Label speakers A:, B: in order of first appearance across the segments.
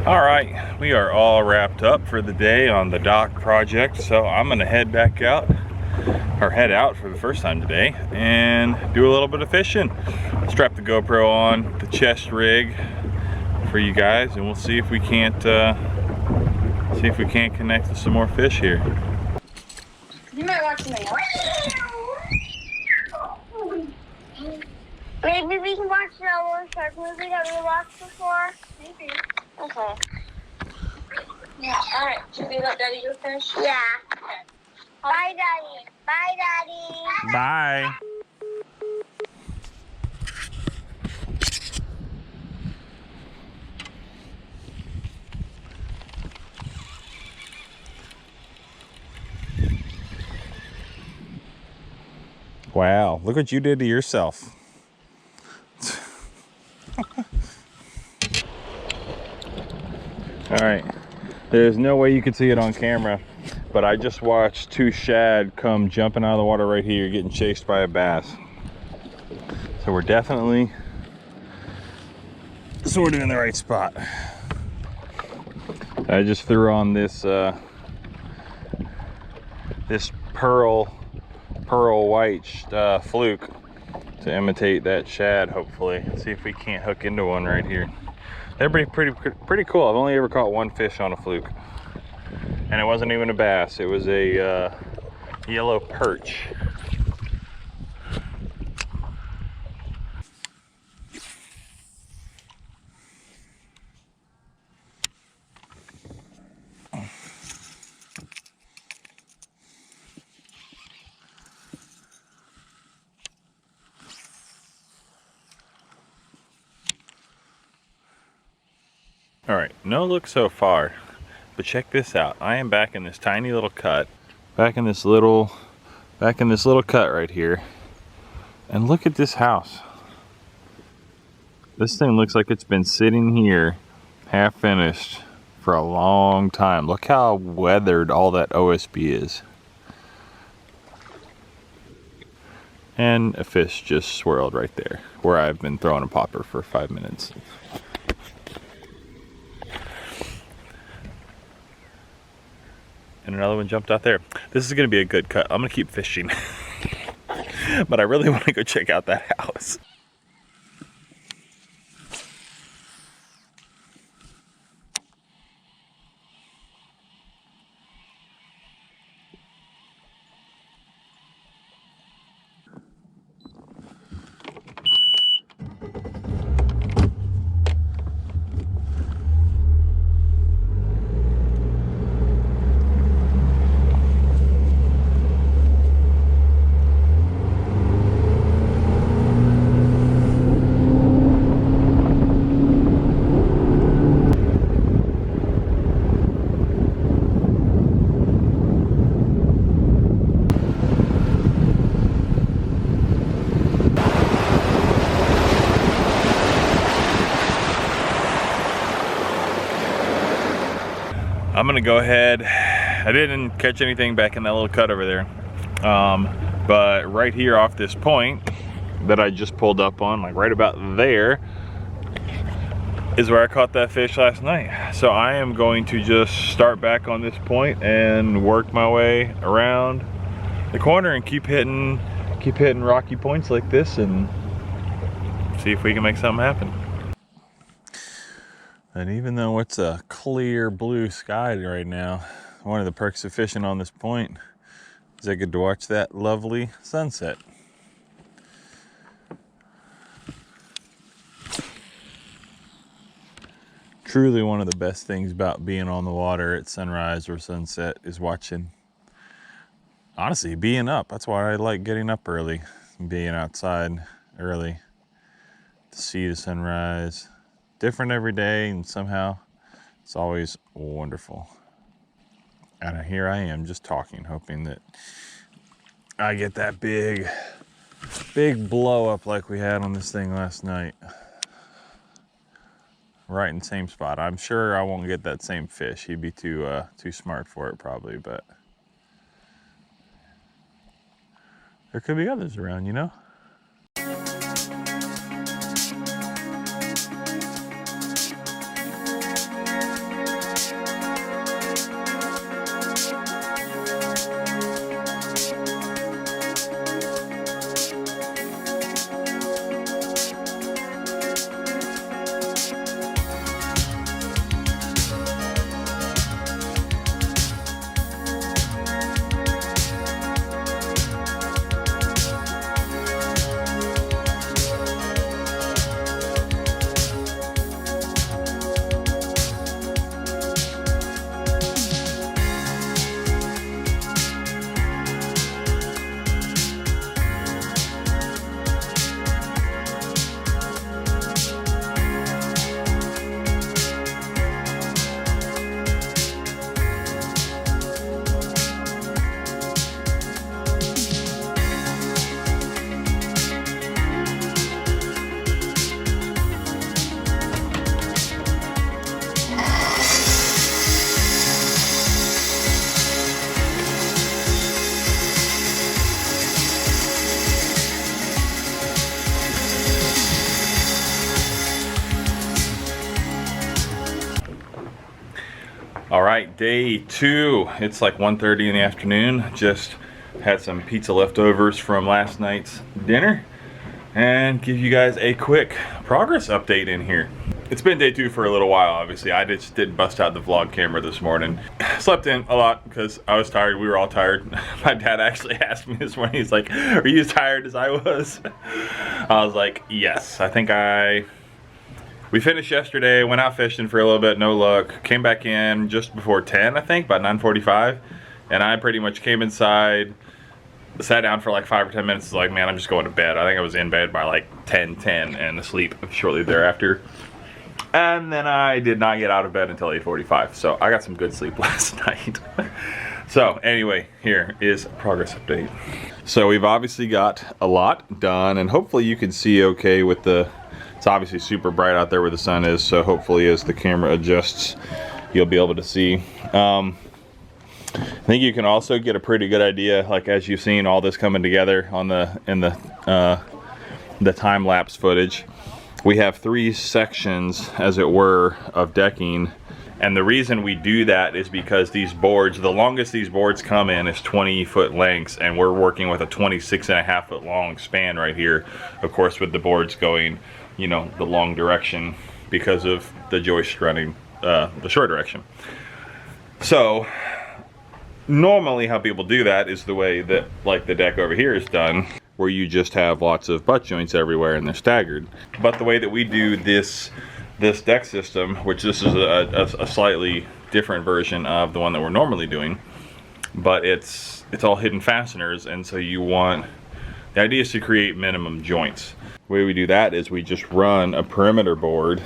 A: All right, we are all wrapped up for the day on the dock project, so I'm gonna head back out, or head out for the first time today, and do a little bit of fishing. Strap the GoPro on the chest rig for you guys, and we'll see if we can't connect to some more fish here.
B: You might watch me. Maybe we can watch that one shark movie that we watched before. Maybe. Okay. Yeah. All right. Should we let Daddy go fish? Yeah. Okay. Bye, Daddy. Bye, Daddy.
A: Bye. Wow, look what you did to yourself. All right, there's no way you can see it on camera, but I just watched two shad come jumping out of the water right here, getting chased by a bass. So we're definitely sort of in the right spot. I just threw on this this pearl white fluke to imitate that shad, hopefully. See if we can't hook into one right here. They're pretty cool. I've only ever caught one fish on a fluke, and it wasn't even a bass. It was a yellow perch. All right, no look so far, but check this out. I am back in this tiny little cut, back in this little cut right here, and look at this house. This thing looks like it's been sitting here, half finished, for a long time. Look how weathered all that OSB is. And a fish just swirled right there, where I've been throwing a popper for 5 minutes. And another one jumped out there. This is gonna be a good cut. I'm gonna keep fishing. But I really wanna go check out that house. I'm gonna go ahead. I didn't catch anything back in that little cut over there. But right here off this point that I just pulled up on, like right about there, is where I caught that fish last night. So I am going to just start back on this point and work my way around the corner and keep hitting rocky points like this and see if we can make something happen. And even though it's a clear blue sky right now, one of the perks of fishing on this point is I get to watch that lovely sunset. Truly one of the best things about being on the water at sunrise or sunset is watching, honestly, being up. That's why I like getting up early and being outside early to see the sunrise. Different every day, and somehow it's always wonderful. And here I am just talking, hoping that I get that big blow up like we had on this thing last night. Right in the same spot. I'm sure I won't get that same fish. He'd be too smart for it probably, but there could be others around, you know? All right, day 2. It's like 1:30 in the afternoon. Just had some pizza leftovers from last night's dinner and give you guys a quick progress update in here. It's been day 2 for a little while, obviously. I just did bust out the vlog camera this morning. Slept in a lot because I was tired. We were all tired. My dad actually asked me this morning, he's like, are you as tired as I was? I was like, yes. We finished yesterday, went out fishing for a little bit, no luck. Came back in just before 10, I think, about 9:45. And I pretty much came inside, sat down for like 5 or 10 minutes. Was like, man, I'm just going to bed. I think I was in bed by like 10:10 and asleep shortly thereafter. And then I did not get out of bed until 8:45. So I got some good sleep last night. So anyway, here is a progress update. So we've obviously got a lot done, and hopefully you can see okay with it's obviously super bright out there where the sun is, so hopefully as the camera adjusts, you'll be able to see. I think you can also get a pretty good idea, like as you've seen all this coming together on in the time-lapse footage. We have 3 sections, as it were, of decking. And the reason we do that is because these boards, the longest these boards come in is 20-foot lengths, and we're working with a 26.5-foot long span right here. Of course, with the boards going, you know, the long direction because of the joist running the short direction. So normally how people do that is the way that like the deck over here is done, where you just have lots of butt joints everywhere and they're staggered. But the way that we do this deck system, which this is a slightly different version of the one that we're normally doing, but it's all hidden fasteners, and so the idea is to create minimum joints. The way we do that is we just run a perimeter board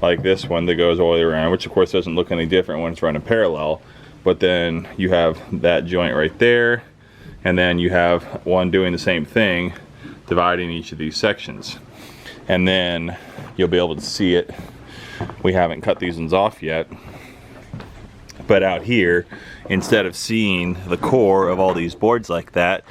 A: like this one that goes all the way around, which of course doesn't look any different when it's running parallel, but then you have that joint right there, and then you have one doing the same thing, dividing each of these sections. And then you'll be able to see it. We haven't cut these ones off yet, but out here, instead of seeing the core of all these boards like that,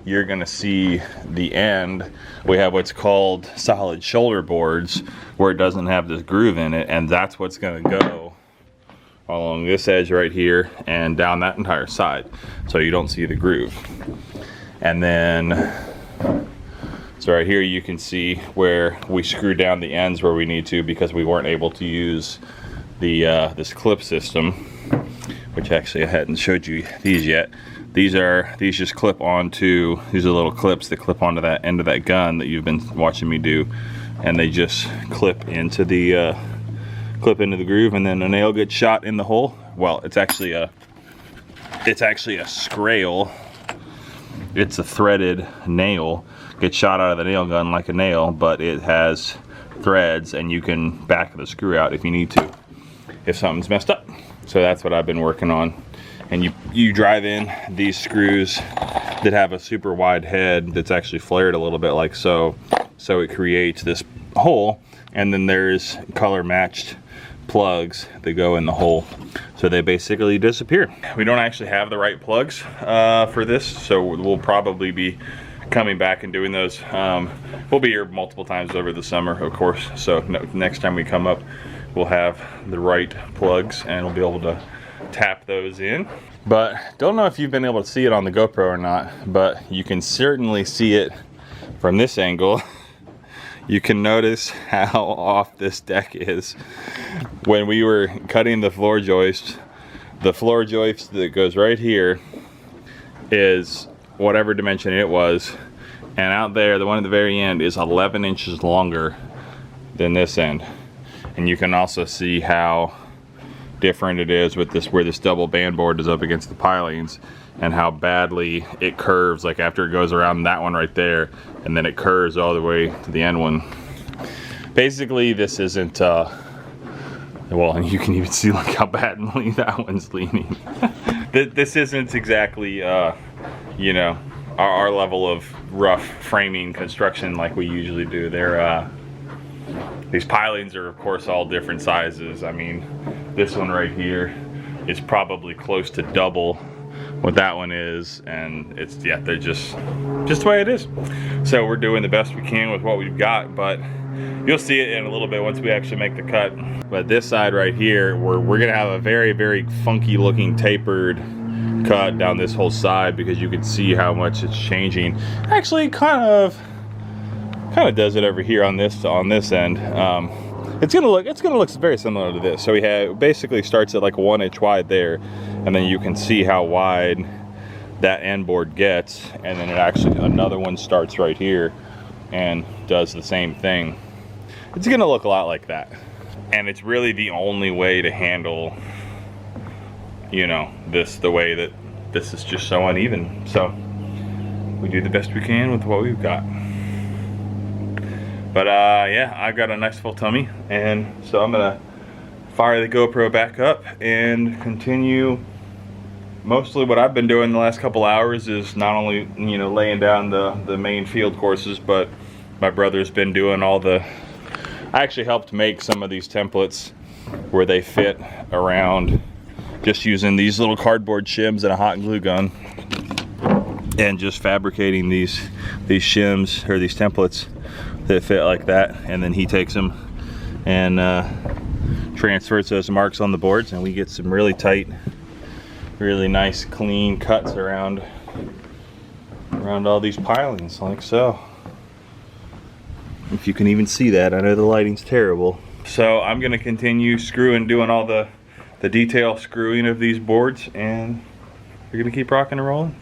A: you're gonna see the end. We have what's called solid shoulder boards, where it doesn't have this groove in it, and that's what's gonna go along this edge right here and down that entire side, so you don't see the groove. And then, so right here you can see where we screw down the ends where we need to, because we weren't able to use the this clip system, which actually I hadn't showed you these yet. These just clip onto, these are little clips that clip onto that end of that gun that you've been watching me do, and they just clip into the groove, and then a nail gets shot in the hole. Well, it's actually a scrael. It's a threaded nail, gets shot out of the nail gun like a nail, but it has threads, and you can back the screw out if you need to, if something's messed up. So that's what I've been working on. And you drive in these screws that have a super wide head that's actually flared a little bit like so. So it creates this hole, and then there's color matched plugs that go in the hole, so they basically disappear. We don't actually have the right plugs for this, so we'll probably be coming back and doing those. We'll be here multiple times over the summer, of course, so next time we come up, we'll have the right plugs and we'll be able to tap those in. But don't know if you've been able to see it on the GoPro or not, but you can certainly see it from this angle. You can notice how off this deck is. When we were cutting the floor joist that goes right here is whatever dimension it was, and out there, the one at the very end, is 11 inches longer than this end. And you can also see how different it is with this, where this double band board is up against the pilings, and how badly it curves, like after it goes around that one right there, and then it curves all the way to the end one. Basically, this isn't, well, and you can even see like how badly that one's leaning. This isn't exactly, you know, our level of rough framing construction like we usually do. These pilings are of course all different sizes. I mean, this one right here is probably close to double what that one is, and it's, yeah, they're just the way it is. So we're doing the best we can with what we've got, but you'll see it in a little bit once we actually make the cut. But this side right here, we're gonna have a very, very funky looking tapered cut down this whole side, because you can see how much it's changing. Actually, kind of does it over here on this end. It's gonna look very similar to this. So we have basically starts at like 1 inch wide there, and then you can see how wide that end board gets, and then it actually another one starts right here and does the same thing. It's gonna look a lot like that, and it's really the only way to handle, you know, this the way that this is just so uneven. So we do the best we can with what we've got. But yeah, I've got a nice full tummy, and so I'm gonna fire the GoPro back up and continue. Mostly what I've been doing the last couple hours is not only, you know, laying down the main field courses, but my brother's been doing all the, I actually helped make some of these templates where they fit around just using these little cardboard shims and a hot glue gun, and just fabricating these shims or these templates that fit like that. And then he takes them and transfers those marks on the boards, and we get some really tight, really nice clean cuts around all these pilings, like so. If you can even see that. I know the lighting's terrible. So I'm gonna continue doing all the detail screwing of these boards, and we're gonna keep rocking and rolling.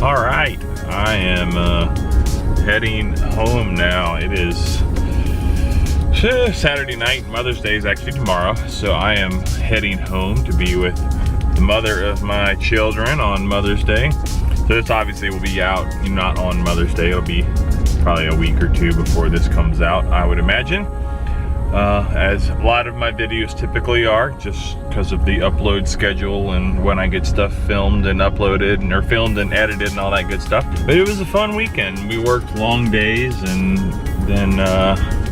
A: All right, I am heading home now. It is Saturday night. Mother's Day is actually tomorrow, so I am heading home to be with the mother of my children on Mother's Day. So this obviously will be out not on Mother's Day. It'll be probably a week or two before this comes out, I would imagine. As a lot of my videos typically are, just because of the upload schedule and when I get stuff filmed and uploaded, or filmed and edited and all that good stuff. But it was a fun weekend. We worked long days and then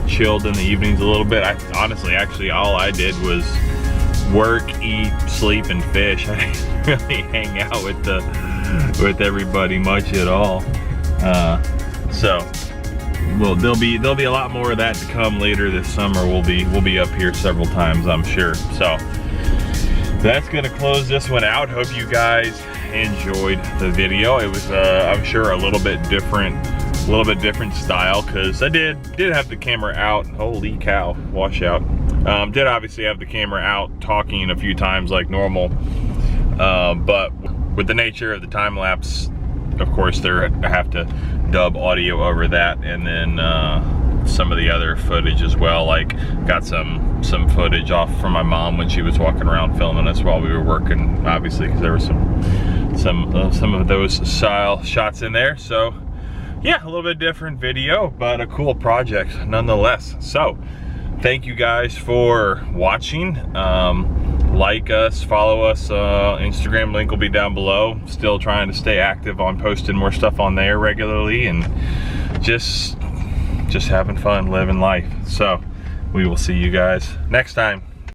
A: chilled in the evenings a little bit. Actually, all I did was work, eat, sleep, and fish. I didn't really hang out with everybody much at all. Well, there'll be a lot more of that to come later this summer. We'll be up here several times, I'm sure. So that's gonna close this one out. Hope you guys enjoyed the video. It was I'm sure a little bit different style, because I did have the camera out. Holy cow, washout. Did obviously have the camera out talking a few times like normal, but with the nature of the time lapse, of course, I have to dub audio over that, and then some of the other footage as well. Like, got some footage off from my mom when she was walking around filming us while we were working, obviously, because there were some of those style shots in there. So yeah, a little bit different video, but a cool project nonetheless. So thank you guys for watching. Like us, follow us, Instagram link will be down below. Still trying to stay active on posting more stuff on there regularly, and just having fun living life. So we will see you guys next time.